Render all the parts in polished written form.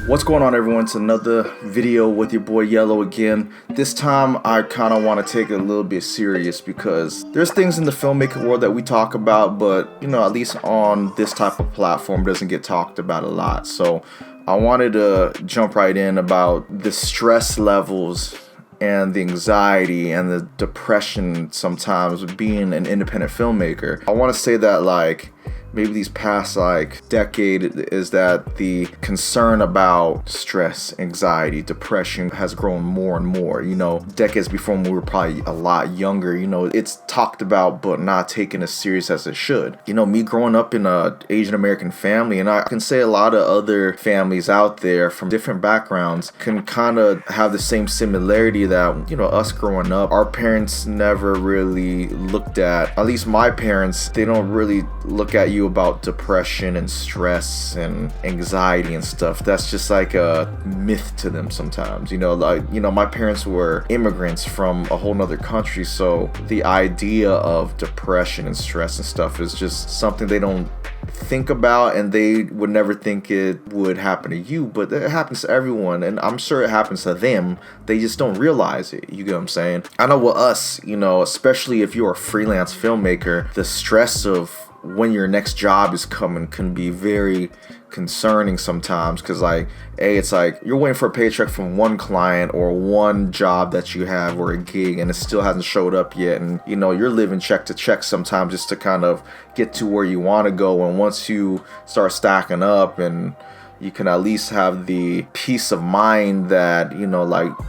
What's going on, everyone? It's another video with your boy Yellow again. This time I kind of want to take it a little bit serious because there's things in the filmmaking world that we talk about, but at least on this type of platform doesn't get talked about a lot. So I wanted to jump right in about the stress levels and the anxiety and the depression sometimes of being an independent filmmaker. I want to say that maybe these past decade is that the concern about stress, anxiety, depression has grown more and more. Decades before, when we were probably a lot younger, it's talked about but not taken as serious as it should. Me growing up in a Asian American family, and I can say a lot of other families out there from different backgrounds can kind of have the same similarity that us growing up, our parents never really looked at least my parents, they don't really look at you about depression and stress and anxiety and stuff. That's just like a myth to them sometimes. My parents were immigrants from a whole nother country, so the idea of depression and stress and stuff is just something they don't think about, and they would never think it would happen to you, but it happens to everyone, and I'm sure it happens to them. They just don't realize it. You get what I'm saying? I know with us, especially if you're a freelance filmmaker, the stress of when your next job is coming can be very concerning sometimes, because it's like you're waiting for a paycheck from one client or one job that you have or a gig, and it still hasn't showed up yet, and you're living check to check sometimes just to kind of get to where you want to go. And once you start stacking up, and you can at least have the peace of mind that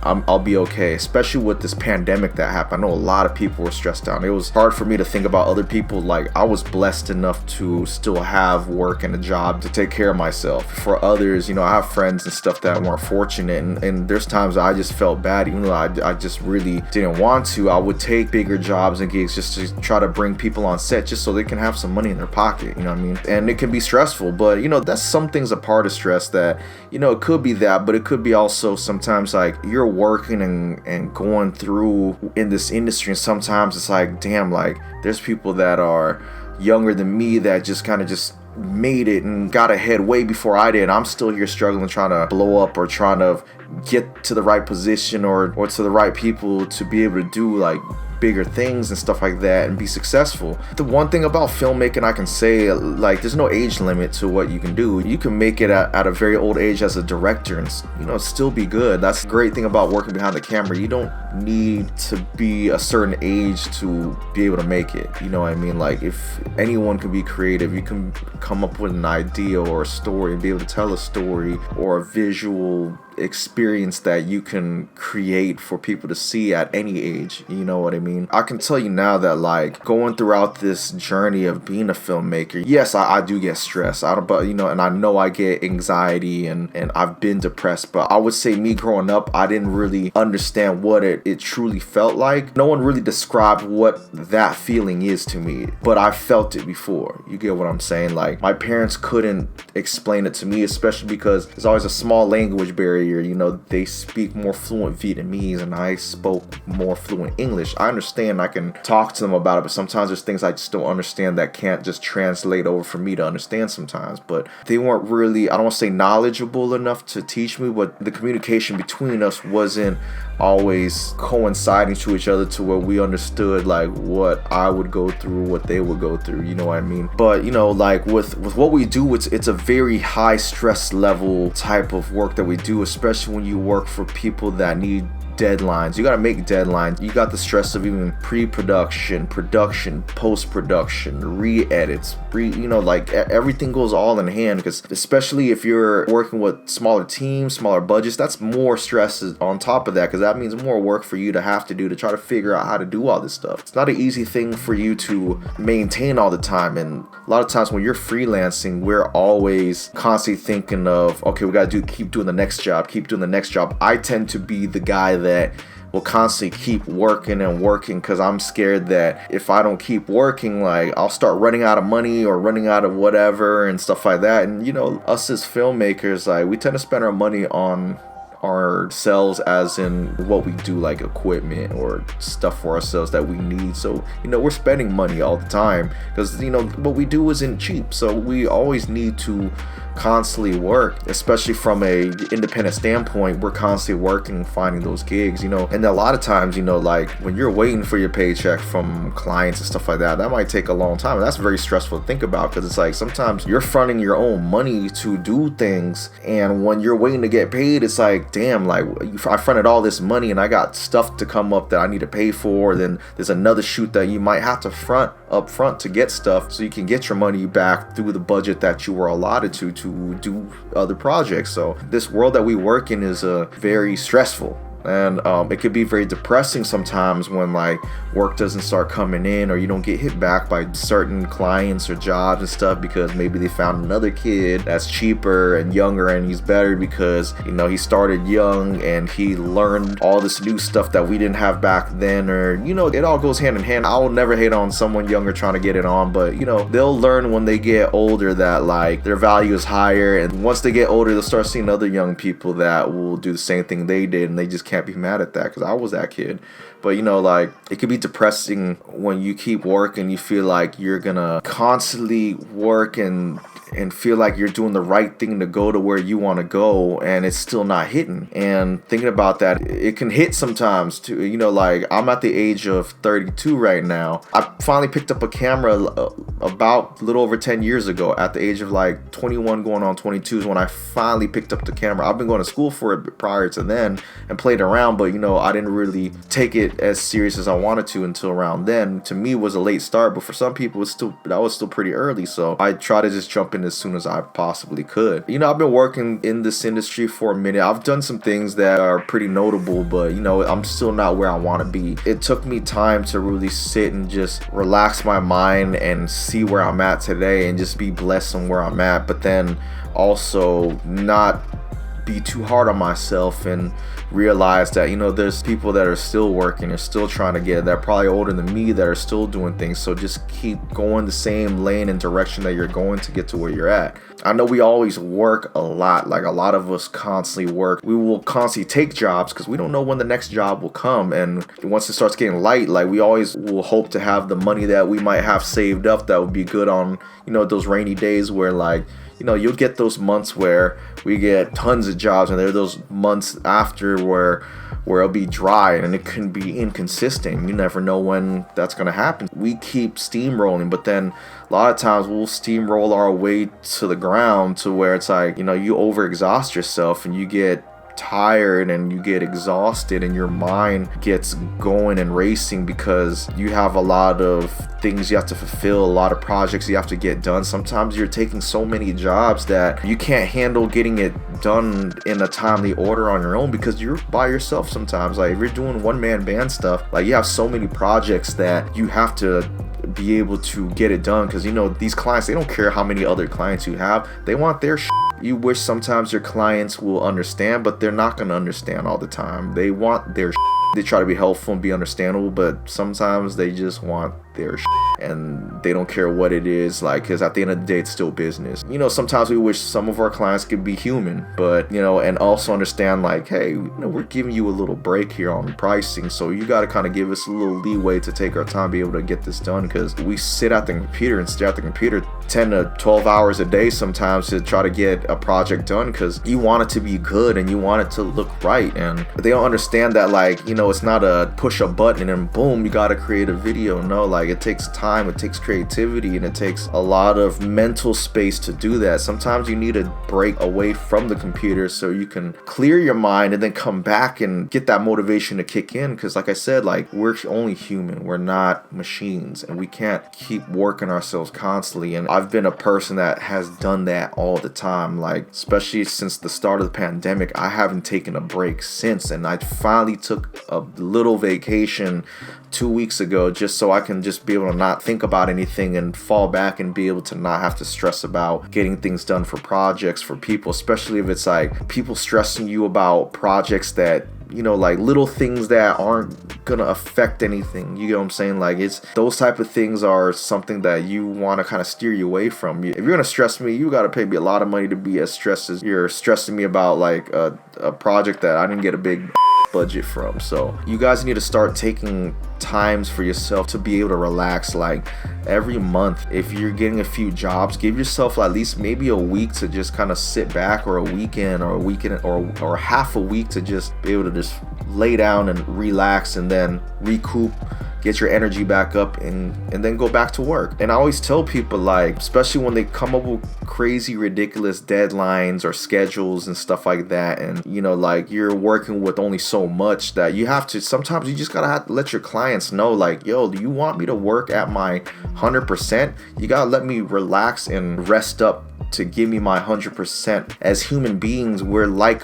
I'll be okay. Especially with this pandemic that happened, I know a lot of people were stressed out. It was hard for me to think about other people. I was blessed enough to still have work and a job to take care of myself. For others, I have friends and stuff that weren't fortunate, and there's times I just felt bad, even though I just really didn't want to. I would take bigger jobs and gigs just to try to bring people on set just so they can have some money in their pocket. And it can be stressful, but that's some things a part of stress that it could be that, but it could be also sometimes you're working and going through in this industry, and sometimes it's damn, there's people that are younger than me that just kind of just made it and got ahead way before I did. I'm still here struggling, trying to blow up or trying to get to the right position or to the right people to be able to do bigger things and stuff like that and be successful. The one thing about filmmaking I can say, there's no age limit to what you can do. You can make it at a very old age as a director and still be good. That's the great thing about working behind the camera. You don't need to be a certain age to be able to make it. You know what I mean? If anyone can be creative, you can come up with an idea or a story and be able to tell a story or a visual experience that you can create for people to see at any age. You know what I mean? I can tell you now that going throughout this journey of being a filmmaker, yes, I do get stressed out about, and I know I get anxiety and I've been depressed, but I would say me growing up, I didn't really understand what it truly felt like. No one really described what that feeling is to me, but I felt it before. You get what I'm saying? My parents couldn't explain it to me, especially because there's always a small language barrier. They speak more fluent Vietnamese and I spoke more fluent English. I understand, I can talk to them about it, but sometimes there's things I just don't understand that can't just translate over for me to understand sometimes. But they weren't really, I don't want to say knowledgeable enough to teach me, but the communication between us wasn't always coinciding to each other to where we understood what I would go through, what they would go through. You know what I mean? But with what we do, it's a very high stress level type of work that we do, especially when you work for people that need deadlines. You got to make deadlines. You got the stress of even pre-production, production, post-production, re-edits, everything goes all in hand, because especially if you're working with smaller teams, smaller budgets, that's more stress on top of that, because that means more work for you to have to do to try to figure out how to do all this stuff. It's not an easy thing for you to maintain all the time, and a lot of times when you're freelancing, we're always constantly thinking of, okay, we got to keep doing the next job. I tend to be the guy that will constantly keep working and working, because I'm scared that if I don't keep working, I'll start running out of money or running out of whatever and stuff like that. And us as filmmakers, we tend to spend our money on ourselves as in what we do, like equipment or stuff for ourselves that we need. So, we're spending money all the time because, what we do isn't cheap. So we always need to constantly work, especially from a independent standpoint. We're constantly working, finding those gigs, and a lot of times, like when you're waiting for your paycheck from clients and stuff like that might take a long time, and that's very stressful to think about because it's like sometimes you're fronting your own money to do things, and when you're waiting to get paid, it's like, damn, like I fronted all this money and I got stuff to come up that I need to pay for. Then there's another shoot that you might have to front up front to get stuff so you can get your money back through the budget that you were allotted to do other projects. So this world that we work in is very stressful. And it could be very depressing sometimes when like work doesn't start coming in, or you don't get hit back by certain clients or jobs and stuff because maybe they found another kid that's cheaper and younger and he's better because he started young and he learned all this new stuff that we didn't have back then. Or it all goes hand in hand. I will never hate on someone younger trying to get it on, but they'll learn when they get older that like their value is higher, and once they get older they'll start seeing other young people that will do the same thing they did, and they just can't be mad at that because I was that kid. But like it could be depressing when you keep working, you feel like you're gonna constantly work and feel like you're doing the right thing to go to where you want to go, and it's still not hitting. And thinking about that, it can hit sometimes too. Like I'm at the age of 32 right now. I finally picked up a camera about a little over 10 years ago. At the age of like 21 going on 22 is when I finally picked up the camera. I've been going to school for it prior to then and played around, but I didn't really take it as serious as I wanted to until around then. To me it was a late start, but for some people that was still pretty early. So I try to just jump in as soon as I possibly could. I've been working in this industry for a minute. I've done some things that are pretty notable, but I'm still not where I want to be. It took me time to really sit and just relax my mind and see where I'm at today and just be blessed on where I'm at, but then also not be too hard on myself and realize that there's people that are still working, are still trying to get, that are probably older than me, that are still doing things. So just keep going the same lane and direction that you're going to get to where you're at. I know we always work a lot, like a lot of us constantly work. We will constantly take jobs because we don't know when the next job will come, and once it starts getting light, like we always will hope to have the money that we might have saved up that would be good on those rainy days where like you'll get those months where we get tons of jobs, and there are those months after where it'll be dry and it can be inconsistent. You never know when that's going to happen. We keep steamrolling, but then a lot of times we'll steamroll our way to the ground to where it's like, you overexhaust yourself and you get tired and you get exhausted and your mind gets going and racing because you have a lot of things you have to fulfill, a lot of projects you have to get done. Sometimes you're taking so many jobs that you can't handle getting it done in a timely order on your own because you're by yourself sometimes. Like if you're doing one-man band stuff, like you have so many projects that you have to be able to get it done because these clients, they don't care how many other clients you have, they want their You wish sometimes your clients will understand, but they're not going to understand all the time. They want their They try to be helpful and be understandable, but sometimes they just want their and they don't care what it is, like, because at the end of the day it's still business. Sometimes we wish some of our clients could be human, but and also understand like, hey, we're giving you a little break here on pricing, so you got to kind of give us a little leeway to take our time, be able to get this done, because we sit at the computer and stare at the computer 10 to 12 hours a day sometimes to try to get a project done because you want it to be good and you want it to look right, and they don't understand that, like, it's not a push a button and boom, you got to create a video. No, like, it takes time, it takes creativity, and it takes a lot of mental space to do that. Sometimes you need a break away from the computer so you can clear your mind and then come back and get that motivation to kick in, because like I said, like, we're only human, we're not machines, and we can't keep working ourselves constantly. And I've been a person that has done that all the time, like, especially since the start of the pandemic. I haven't taken a break since, and I finally took a little vacation 2 weeks ago just so I can just be able to not think about anything and fall back and be able to not have to stress about getting things done for projects, for people, especially if it's like people stressing you about projects that you know, like little things that aren't gonna affect anything. You get what I'm saying? Like, it's those type of things are something that you want to kind of steer you away from. If you're gonna stress me, you gotta pay me a lot of money to be as stressed as you're stressing me about like a project that I didn't get a big budget from. So you guys need to start taking times for yourself to be able to relax. Like every month, if you're getting a few jobs, give yourself at least maybe a week to just kind of sit back, or a weekend or half a week to just be able to just lay down and relax, and then recoup, get your energy back up, and then go back to work. And I always tell people, like, especially when they come up with crazy ridiculous deadlines or schedules and stuff like that, and you know, like, you're working with only so much that you have to, sometimes you just gotta have to let your clients know, like, yo, do you want me to work at my 100%? You gotta let me relax and rest up to give me my 100%. As human beings, we're like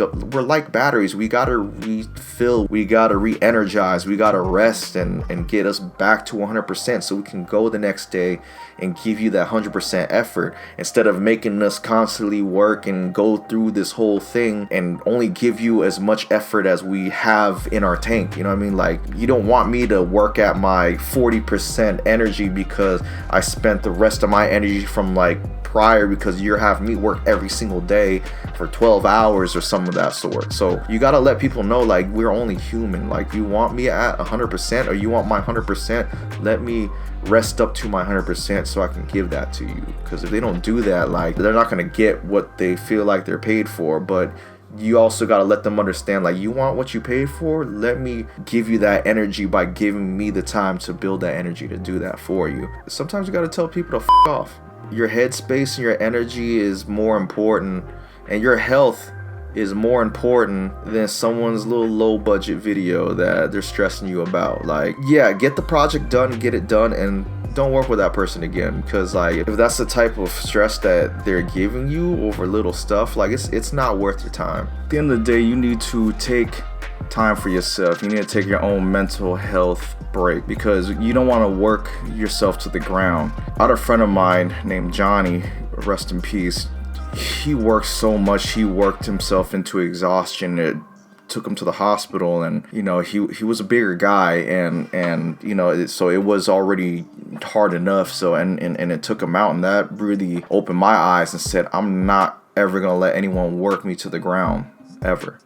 batteries. We gotta refill, we gotta re-energize, we gotta rest and get us back to 100% so we can go the next day and give you that 100% effort, instead of making us constantly work and go through this whole thing and only give you as much effort as we have in our tank. You know what I mean? Like, you don't want me to work at my 40% energy because I spent the rest of my energy from like prior, because you're having me work every single day for 12 hours or some of that sort. So you gotta let people know, like, we're only human. Like, you want me at 100% or you want my 100%, let me rest up to my 100% so I can give that to you. Because if they don't do that, like, they're not gonna get what they feel like they're paid for. But you also got to let them understand, like, you want what you paid for, let me give you that energy by giving me the time to build that energy to do that for you. Sometimes you got to tell people to f off. Your headspace and your energy is more important, and your health is more important than someone's little low budget video that they're stressing you about. Like, yeah, get the project done, get it done, and don't work with that person again. Because like, if that's the type of stress that they're giving you over little stuff, like, it's not worth your time. At the end of the day, you need to take time for yourself. You need to take your own mental health break, because you don't want to work yourself to the ground. I had a friend of mine named Johnny, rest in peace. He worked so much, he worked himself into exhaustion. It took him to the hospital, and you know, he was a bigger guy, and you know, so it was already hard enough. So and it took him out, and that really opened my eyes and said, I'm not ever gonna let anyone work me to the ground, ever.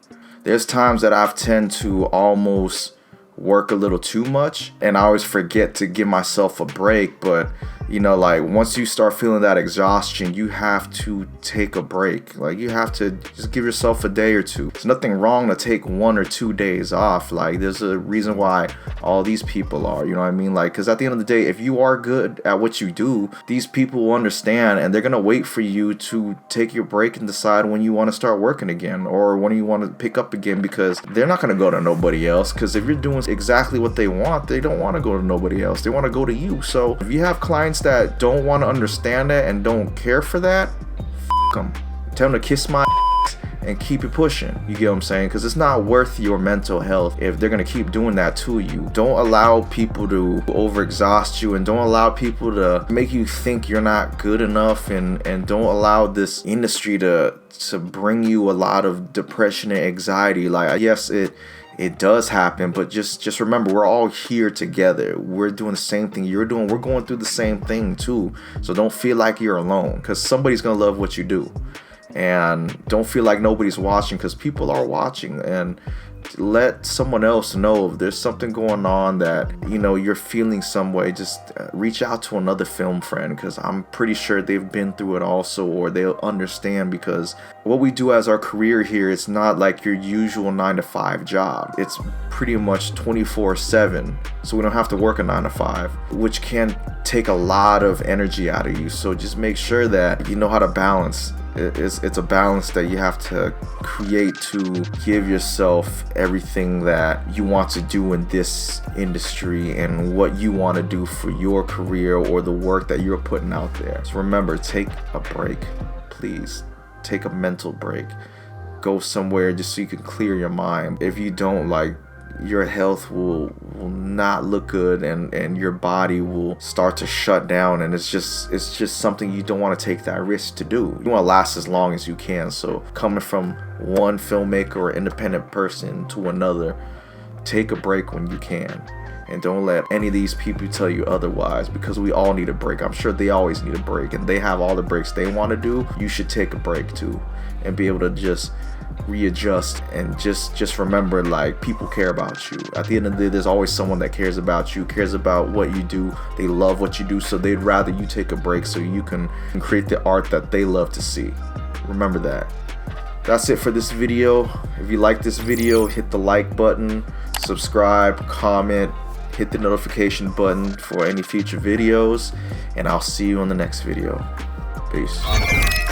There's times that I've tend to almost work a little too much, and I always forget to give myself a break. But you know, like, once you start feeling that exhaustion, you have to take a break. Like, you have to just give yourself a day or two. There's nothing wrong to take 1 or 2 days off. Like, there's a reason why all these people are, you know what I mean? Like, because at the end of the day, if you are good at what you do, these people will understand, and they're gonna wait for you to take your break and decide when you want to start working again, or when you want to pick up again, because they're not gonna go to nobody else. Because if you're doing exactly what they want, they don't want to go to nobody else, they want to go to you. So if you have clients that don't want to understand that and don't care for that, f them. Tell them to kiss my ass and keep it pushing. You get what I'm saying? Because it's not worth your mental health if they're gonna keep doing that to you. Don't allow people to overexhaust you, and don't allow people to make you think you're not good enough, and don't allow this industry to bring you a lot of depression and anxiety. Like, yes, it does happen, but just remember, we're all here together. We're doing the same thing you're doing. We're going through the same thing too. So don't feel like you're alone, because somebody's gonna love what you do. And don't feel like nobody's watching, because people are watching. And let someone else know if there's something going on that, you know, you're feeling some way. Just reach out to another film friend, because I'm pretty sure they've been through it also, or they'll understand. Because what we do as our career here, it's not like your usual 9-to-5 job. It's pretty much 24/7, so we don't have to work a 9-to-5, which can take a lot of energy out of you. So just make sure that you know how to balance. It's a balance that you have to create to give yourself everything that you want to do in this industry, and what you want to do for your career or the work that you're putting out there. So remember, take a break, please. Take a mental break. Go somewhere just so you can clear your mind. If you don't, like, your health will not look good, and your body will start to shut down, and it's just something you don't want to take that risk to do. You want to last as long as you can. So coming from one filmmaker or independent person to another, take a break when you can. And don't let any of these people tell you otherwise, because we all need a break. I'm sure they always need a break, and they have all the breaks they want to do. You should take a break too, and be able to just readjust, and just remember, like, people care about you. At the end of the day, there's always someone that cares about you, cares about what you do. They love what you do, so they'd rather you take a break so you can create the art that they love to see. Remember that. That's it for this video. If you like this video, hit the like button, subscribe, comment, hit the notification button for any future videos, and I'll see you on the next video. Peace.